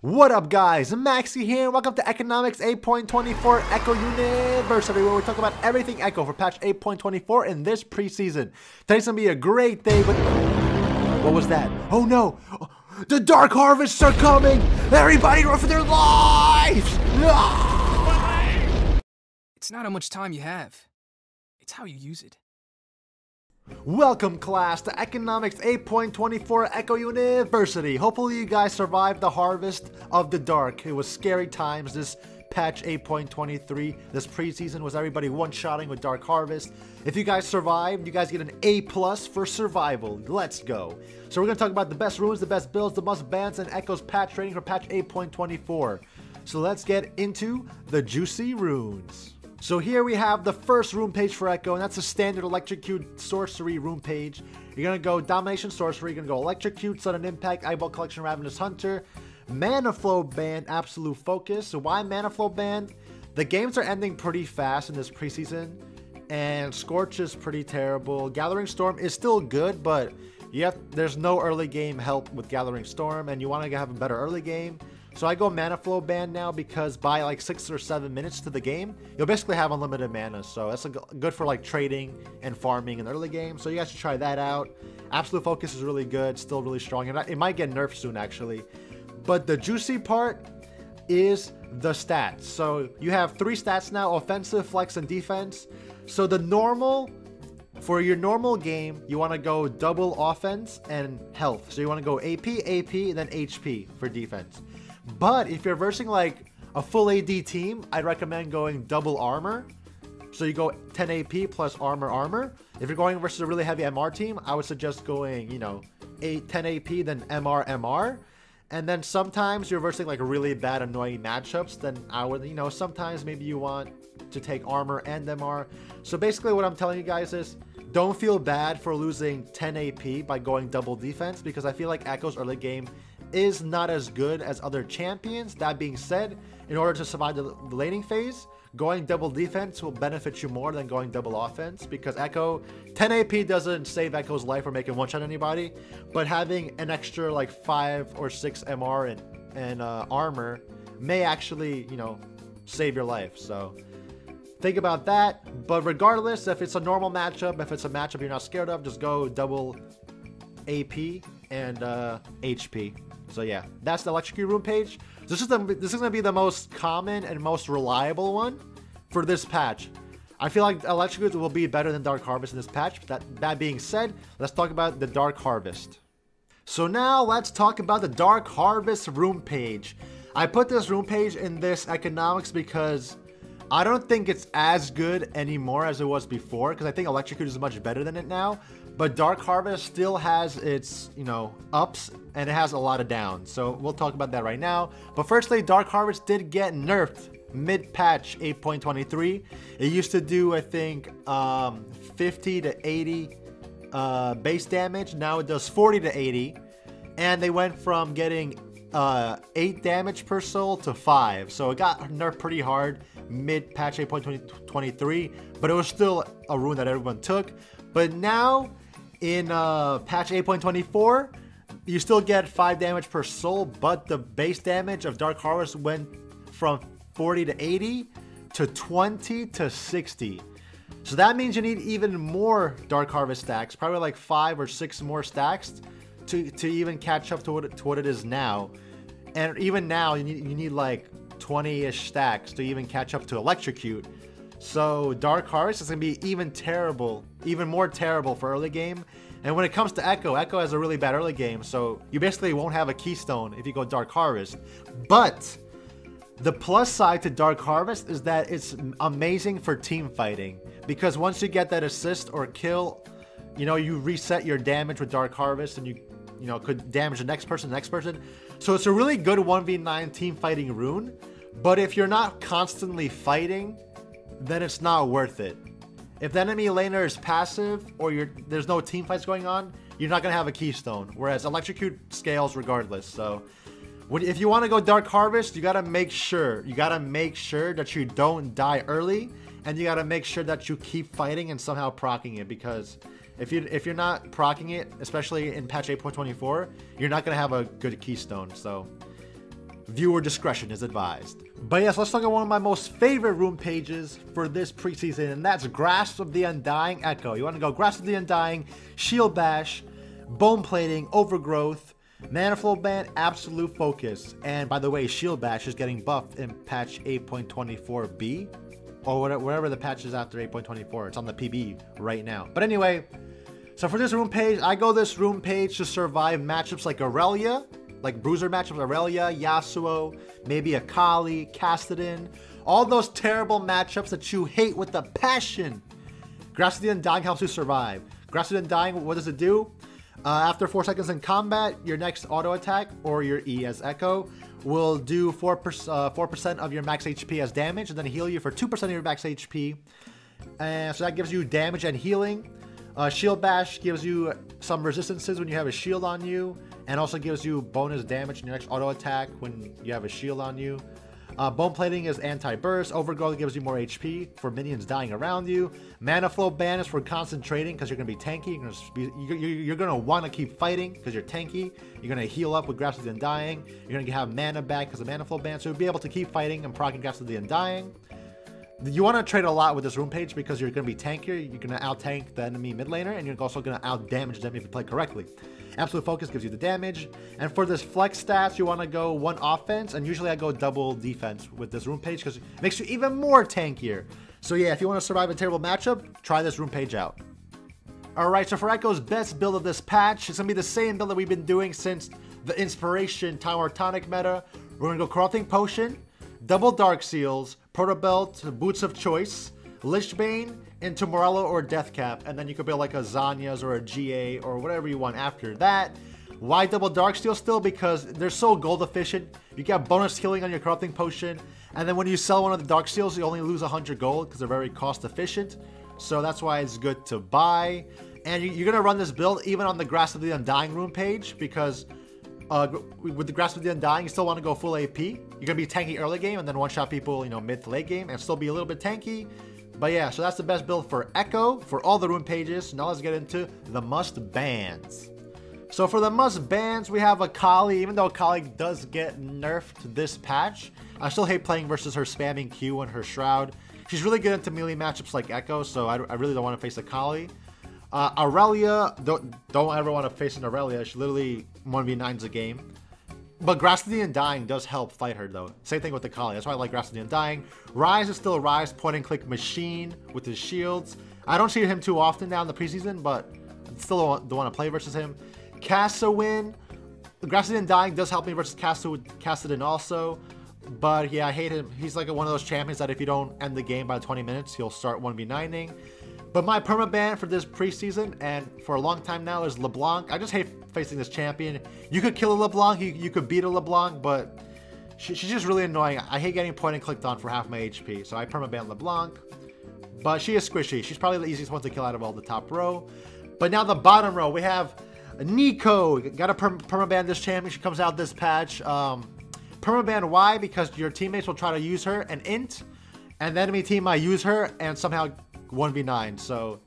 What up, guys? Maxske here. Welcome to Economics 8.24 Ekko University, where we talk about everything Ekko for patch 8.24 in this preseason. Today's gonna be a great day, but what was that? Oh no! The Dark Harvests are coming! Everybody run for their lives! It's not how much time you have. It's how you use it. Welcome, class, to Economics 8.24 Ekko University. Hopefully you guys survived the harvest of the dark. It was scary times this patch 8.23. This preseason was everybody one-shotting with Dark Harvest. If you guys survived, you guys get an A+ for survival. Let's go. So we're going to talk about the best runes, the best builds, the must bans, and Ekko's patch rating for patch 8.24. So let's get into the juicy runes. So here we have the first rune page for Ekko, and that's a standard Electrocute Sorcery rune page. You're going to go Domination Sorcery, you're going to go Electrocute, Sudden Impact, Eyeball Collection, Ravenous Hunter, Mana Flow Band, Absolute Focus. So why Mana Flow Band? The games are ending pretty fast in this preseason, and Scorch is pretty terrible. Gathering Storm is still good, but there's no early game help with Gathering Storm, and you want to have a better early game. So I go Mana Flow Band now because by like 6 or 7 minutes to the game, you'll basically have unlimited mana. So that's good for like trading and farming in the early game. So you guys should try that out. Absolute Focus is really good, still really strong. It might get nerfed soon actually. But the juicy part is the stats. So you have 3 stats now: offensive, flex, and defense. So for your normal game, you want to go double offense and health. So you want to go AP, and then HP for defense. But if you're versing like a full AD team, I'd recommend going double armor. So you go 10 AP plus armor. If you're going versus a really heavy MR team, I would suggest going, 10 AP, then MR. And then sometimes you're versing like really bad, annoying matchups, then I would, sometimes maybe you want to take armor and MR. So basically what I'm telling you guys is, don't feel bad for losing 10 AP by going double defense, because I feel like Ekko's early game is not as good as other champions. That being said, in order to survive the laning phase, going double defense will benefit you more than going double offense, because Ekko, 10 AP doesn't save Ekko's life or make him one-shot anybody, but having an extra like 5 or 6 MR and armor may actually, save your life. So think about that. But regardless, if it's a normal matchup, if it's a matchup you're not scared of, just go double AP and HP. So yeah, that's the Electrocute rune page. This is gonna be the most common and most reliable one for this patch. I feel like Electrocute will be better than Dark Harvest in this patch. That being said, let's talk about the Dark Harvest. So now let's talk about the Dark Harvest rune page. I put this rune page in this economics because I don't think it's as good anymore as it was before, because I think Electrocute is much better than it now. But Dark Harvest still has its, ups, and it has a lot of downs. So we'll talk about that right now. But firstly, Dark Harvest did get nerfed mid-patch 8.23. It used to do, I think, 50 to 80 base damage. Now it does 40 to 80. And they went from getting 8 damage per soul to 5. So it got nerfed pretty hard mid-patch 8.23. But it was still a rune that everyone took. But now, in patch 8.24, you still get 5 damage per soul, but the base damage of Dark Harvest went from 40 to 80 to 20 to 60. So that means you need even more Dark Harvest stacks, probably like 5 or 6 more stacks to even catch up to what it is now. And even now, you need like 20-ish stacks to even catch up to Electrocute. So Dark Harvest is going to be even more terrible for early game. And when it comes to Ekko has a really bad early game, so you basically won't have a keystone if you go Dark Harvest. But the plus side to Dark Harvest is that it's amazing for team fighting, because once you get that assist or kill, you reset your damage with Dark Harvest, and you could damage the next person. So it's a really good 1v9 team fighting rune. But if you're not constantly fighting, then it's not worth it. If the enemy laner is passive or there's no team fights going on, you're not going to have a keystone. Whereas Electrocute scales regardless. So if you want to go Dark Harvest, you got to make sure that you don't die early, and you got to make sure that you keep fighting and somehow proccing it, because if you're not proccing it, especially in patch 8.24, you're not going to have a good keystone. So Viewer discretion is advised. But yes, let's look at one of my most favorite room pages for this preseason, and that's Grasp of the Undying Ekko. You want to go Grasp of the Undying, Shield Bash, Bone Plating, Overgrowth, Mana Flow Ban, Absolute Focus. And by the way, Shield Bash is getting buffed in patch 8.24b, or whatever the patch is after 8.24. It's on the PB right now. But anyway, so for this room page, I go this room page to survive matchups like Aurelia, like bruiser matchups, Aurelia, Yasuo, maybe Akali, Castodin, all those terrible matchups that you hate with a passion. Grasp of the Undying helps you survive. Grasp of the Undying, what does it do? After 4 seconds in combat, your next auto attack, or your E as Ekko, will do 4% of your max HP as damage, and then heal you for 2% of your max HP. And so that gives you damage and healing. Shield Bash gives you some resistances when you have a shield on you, and also gives you bonus damage in your next auto attack when you have a shield on you. Bone Plating is anti-burst. Overgrowth gives you more HP for minions dying around you. Mana Flow Ban is for concentrating because you're going to be tanky. You're going to want to keep fighting because you're tanky. You're going to heal up with Grasp of the Undying. You're going to have mana back because of Mana Flow Ban. So you'll be able to keep fighting and proccing Grasp of the Undying. You want to trade a lot with this room page because you're going to be tankier. You're going to out-tank the enemy mid laner, and you're also going to out-damage them if you play correctly. Absolute Focus gives you the damage. And for this flex stats, you want to go 1 offense, and usually I go double defense with this room page because it makes you even more tankier. So yeah, if you want to survive a terrible matchup, try this room page out. Alright, so for Ekko's best build of this patch, it's going to be the same build that we've been doing since the Inspiration Tower Tonic meta. We're going to go Corrupting Potion, double Dark Seals, Protobelt, Boots of Choice, Lichbane, into Morello or Deathcap, and then you could build like a Zanya's or a GA or whatever you want after that. Why double Darksteel still? Because they're so gold efficient. You get bonus healing on your Corrupting Potion, and then when you sell one of the Darksteels, you only lose 100 gold because they're very cost efficient. So that's why it's good to buy. And you're going to run this build even on the Grasp of the Undying room page because with the Grasp of the Undying, you still want to go full AP. You're going to be tanky early game and then one-shot people, you know, mid to late game and still be a little bit tanky. But yeah, so that's the best build for Ekko for all the room pages. Now let's get into the must bans. So for the must bans, we have Akali. Even though Akali does get nerfed this patch, I still hate playing versus her spamming Q and her Shroud. She's really good into melee matchups like Ekko, so I really don't want to face Akali. Aurelia, don't ever want to face an Aurelia. She literally 1v9s a game. But Grasp of the Undying does help fight her though. Same thing with Akali. That's why I like Grasp of the Undying. Ryze is still a Ryze point and click machine with his shields. I don't see him too often now in the preseason, but still don't want to play versus him. Castawin. Grasp of the Undying does help me versus Castodin also. But yeah, I hate him. He's like one of those champions that if you don't end the game by 20 minutes, he'll start 1v9ing. But my permaban for this preseason and for a long time now is LeBlanc. I just hate facing this champion. You could kill a LeBlanc, you could beat a LeBlanc, but she's just really annoying. I hate getting point and clicked on for half my HP, so I permaban LeBlanc. But she is squishy. She's probably the easiest one to kill out of all the top row. But now the bottom row, we have Nico. Gotta permaban this champion. She comes out this patch. Permaban why? Because your teammates will try to use her and int, and the enemy team might use her and somehow 1v9. So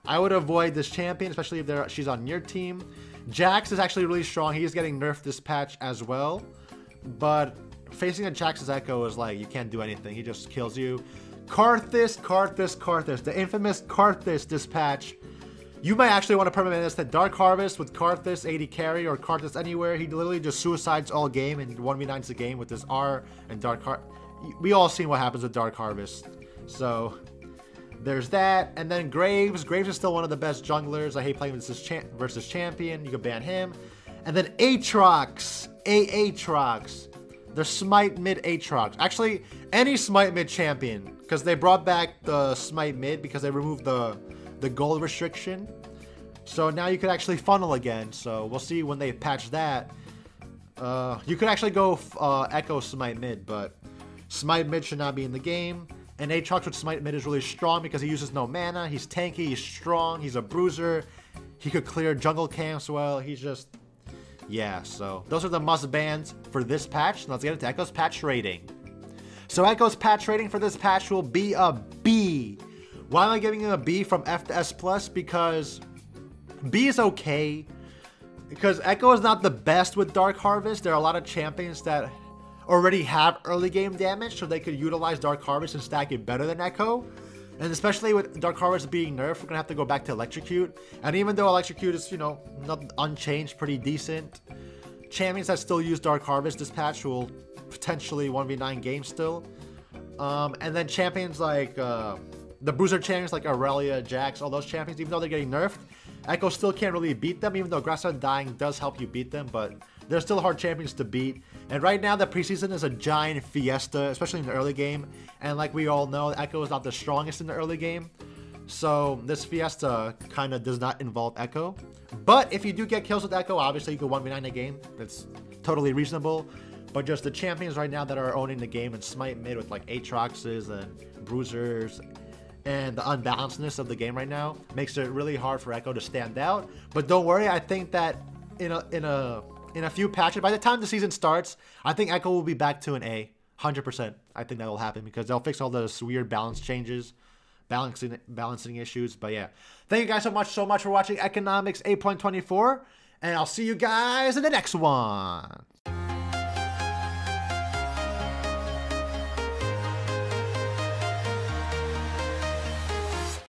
I would avoid this champion, especially if she's on your team. Jax is actually really strong. He is getting nerfed this patch as well. But facing a Jax's Ekko is like, you can't do anything. He just kills you. Karthus, the infamous Karthus this patch. You might actually want to permanent this to Dark Harvest with Karthus 80 carry or Karthus anywhere. He literally just suicides all game and 1v9s the game with his R and Dark Harvest. We all seen what happens with Dark Harvest. So there's that. And then Graves. Graves is still one of the best junglers. I hate playing versus champion. You can ban him. And then Aatrox. Aatrox. The Smite mid Aatrox. Actually, any Smite mid champion. Because they brought back the Smite mid because they removed the gold restriction. So now you could actually funnel again. So we'll see when they patch that. You could actually go Ekko Smite mid, but Smite mid should not be in the game. And Aatrox with Smite mid is really strong because he uses no mana. He's tanky, he's strong, he's a bruiser. He could clear jungle camps well. He's just... yeah, so those are the must bans for this patch. Let's get into Ekko's patch rating. So Ekko's patch rating for this patch will be a B. Why am I giving him a B from F to S+? Because B is okay. Because Ekko is not the best with Dark Harvest. There are a lot of champions that already have early game damage, so they could utilize Dark Harvest and stack it better than Ekko. And especially with Dark Harvest being nerfed, we're gonna have to go back to Electrocute. And even though Electrocute is, you know, not unchanged, pretty decent, champions that still use Dark Harvest this patch will potentially 1v9 games still. And then champions like the bruiser champions like Aurelia, Jax, all those champions, even though they're getting nerfed, Ekko still can't really beat them, even though Grassland dying does help you beat them, but they're still hard champions to beat. And right now, the preseason is a giant fiesta, especially in the early game. And like we all know, Ekko is not the strongest in the early game. So this fiesta kind of does not involve Ekko. But if you do get kills with Ekko, obviously you go 1v9 a game. That's totally reasonable. But just the champions right now that are owning the game and Smite mid with like Aatroxes and Bruisers and the unbalancedness of the game right now makes it really hard for Ekko to stand out. But don't worry, I think that in a few patches, by the time the season starts, I think Ekko will be back to an A. 100%. I think that will happen because they'll fix all those weird balance changes, balancing issues. But yeah, thank you guys so much for watching Ekkonomics 8.24, and I'll see you guys in the next one.